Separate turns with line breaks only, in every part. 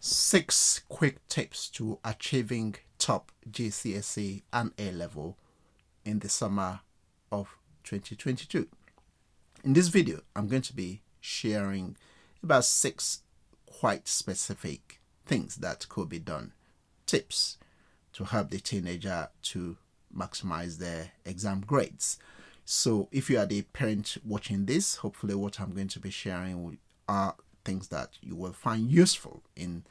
6 quick tips to achieving top GCSE and A level in the summer of 2022. In this video, I'm going to be sharing about 6 quite specific things that could be done, tips to help the teenager to maximize their exam grades. So if you are the parent watching this, hopefully what I'm going to be sharing are things that you will find useful in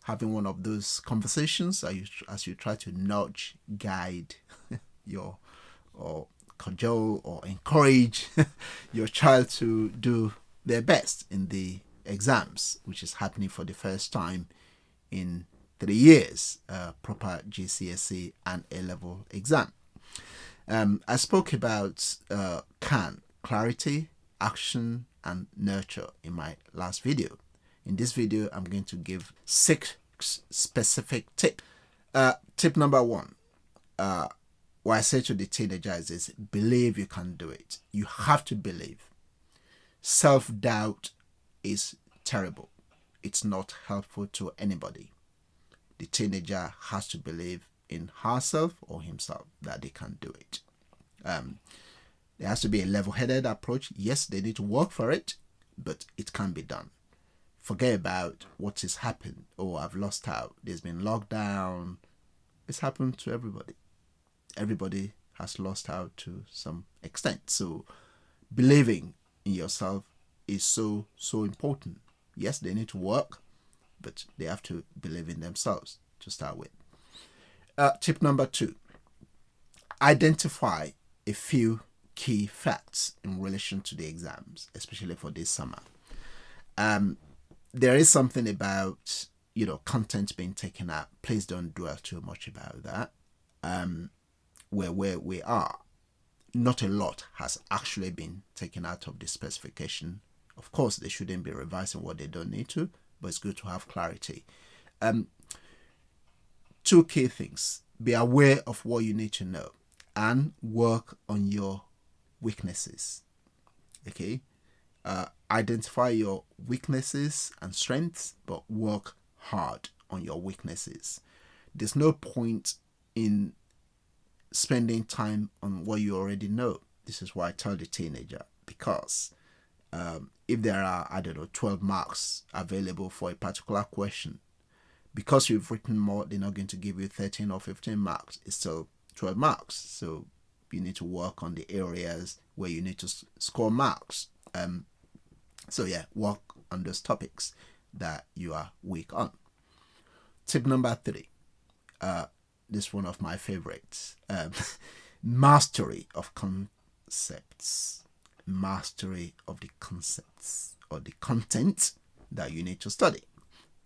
having one of those conversations as you try to nudge, guide your or cajole or encourage your child to do their best in the exams, which is happening for the first time in 3 years, proper GCSE and A-level exam. I spoke about CAN, clarity, action, and nurture in my last video. In this video, I'm going to give 6 specific tips. Tip number 1, what I say to the teenagers is believe you can do it. You have to believe. Self-doubt is terrible. It's not helpful to anybody. The teenager has to believe in herself or himself that they can do it. There has to be a level-headed approach. Yes, they need to work for it, but it can be done. Forget about what has happened. Oh, I've lost out. There's been lockdown. It's happened to everybody. Everybody has lost out to some extent. So believing in yourself is so important. Yes, they need to work, but they have to believe in themselves to start with. Tip number 2, identify a few key facts in relation to the exams, especially for this summer. There is something about, content being taken out. Please don't dwell too much about that. Where we are, not a lot has actually been taken out of the specification. Of course, they shouldn't be revising what they don't need to, but it's good to have clarity. 2 key things. Be aware of what you need to know and work on your weaknesses. Okay? Identify your weaknesses and strengths, but work hard on your weaknesses. There's no point in spending time on what you already know. This is why I tell the teenager, because if there are, 12 marks available for a particular question, because you've written more, they're not going to give you 13 or 15 marks. It's still 12 marks. So you need to work on the areas where you need to score marks. Work on those topics that you are weak on. Tip number 3. This one of my favorites. Mastery of concepts. Mastery of the concepts or the content that you need to study.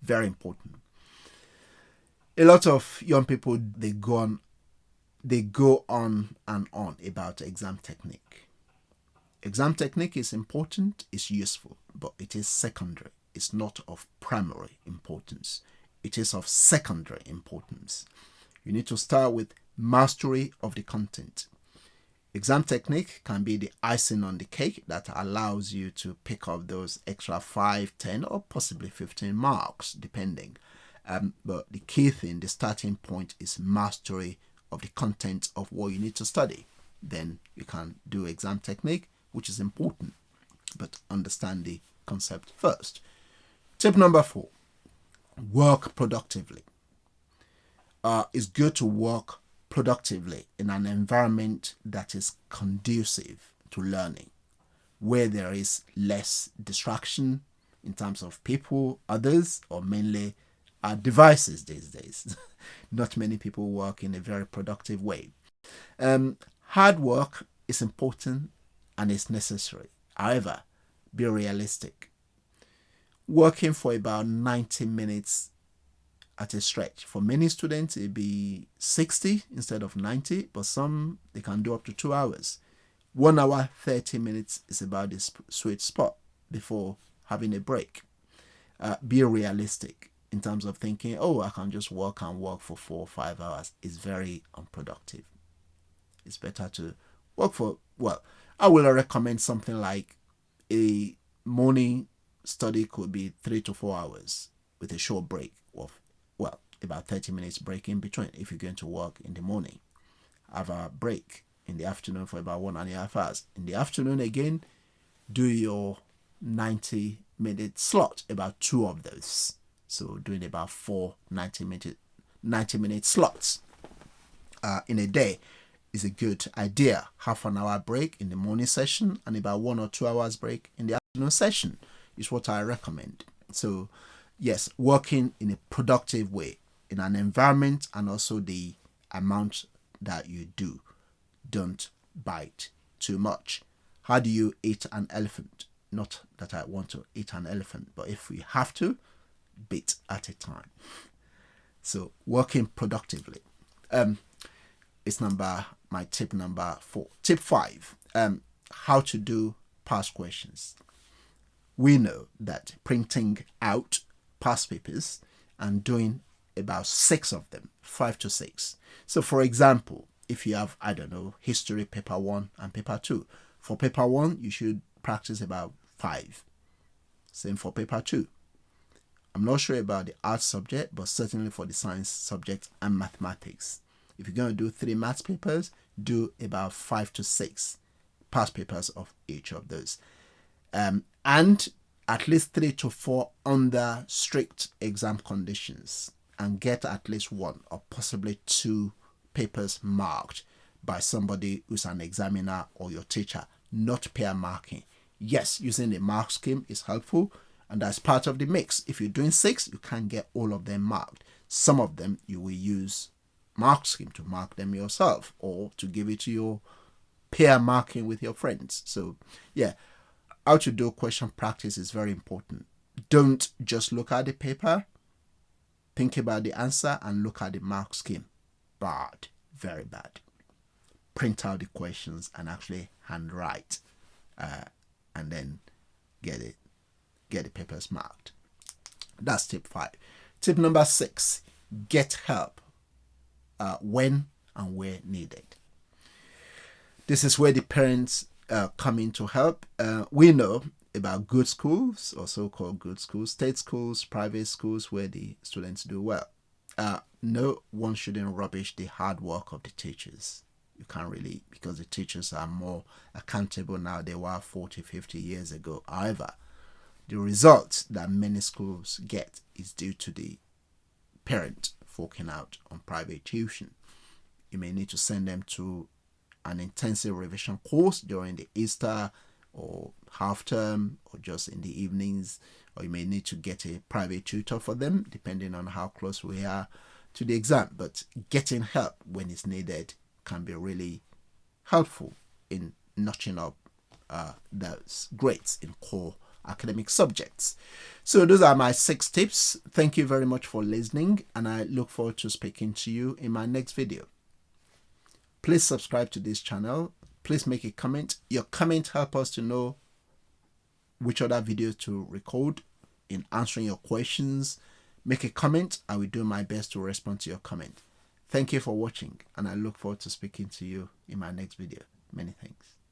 Very important. A lot of young people, they go on and on about exam technique. Exam technique is important, it's useful, but it is secondary. It's not of primary importance. It is of secondary importance. You need to start with mastery of the content. Exam technique can be the icing on the cake that allows you to pick up those extra 5, 10, or possibly 15 marks, depending. But the key thing, the starting point, is mastery of the content of what you need to study. Then you can do exam technique, which is important, but understand the concept first. Tip number 4, work productively. It's good to work productively in an environment that is conducive to learning, where there is less distraction in terms of people, others, or mainly devices these days. Not many people work in a very productive way. Hard work is important and is necessary. However, be realistic. Working for about 90 minutes at a stretch. For many students, it'd be 60 instead of 90, but some, they can do up to 2 hours. 1 hour, 30 minutes is about the sweet spot before having a break. Be realistic in terms of thinking, I can just work for 4 or 5 hours. It's very unproductive. It's better to work for, I will recommend something like a morning study could be 3 to 4 hours with a short break. of, well, about 30 minutes break in between. If you're going to work in the morning, have a break in the afternoon for about 1.5 hours. In the afternoon again, do your 90-minute slot, about 2 of those. So doing about 4 90-minute slots in a day is a good idea. Half an hour break in the morning session and about 1 or 2 hours break in the afternoon session is what I recommend. So yes, working in a productive way in an environment, and also the amount that you do. Don't bite too much. How do you eat an elephant? Not that I want to eat an elephant, but if we have to, bit at a time. So working productively. It's my tip number 4. Tip 5. How to do past questions. We know that printing out past papers and doing about 6 of them, 5 to 6. So for example, if you have, I don't know, history paper 1 and paper 2. For paper 1, you should practice about 5. Same for paper 2. I'm not sure about the art subject, but certainly for the science subject and mathematics. If you're going to do 3 maths papers, do about 5 to 6 past papers of each of those. And at least 3 to 4 under strict exam conditions, and get at least 1 or possibly 2 papers marked by somebody who's an examiner or your teacher, not peer marking. Yes, using the mark scheme is helpful, and that's part of the mix. If you're doing 6, you can't get all of them marked. Some of them you will use mark scheme to mark them yourself, or to give it to your peer marking with your friends. So yeah, how to do question practice is very important. Don't just look at the paper, think about the answer, and look at the mark scheme. Bad, very bad. Print out the questions and actually handwrite, and then get the papers marked. That's tip 5. Tip number 6: get help when and where needed. This is where the parents come in to help. We know about good schools, or so-called good schools, state schools, private schools, where the students do well. No one shouldn't rubbish the hard work of the teachers. You can't really, because the teachers are more accountable now than they were 40, 50 years ago. However, the results that many schools get is due to the parent forking out on private tuition. You may need to send them to an intensive revision course during the Easter or half term, or just in the evenings, or you may need to get a private tutor for them, depending on how close we are to the exam. But getting help when it's needed can be really helpful in notching up those grades in core academic subjects. So those are my 6 tips. Thank you very much for listening, and I look forward to speaking to you in my next video. Please subscribe to this channel. Please make a comment. Your comment helps us to know which other videos to record in answering your questions. Make a comment. I will do my best to respond to your comment. Thank you for watching, and I look forward to speaking to you in my next video. Many thanks.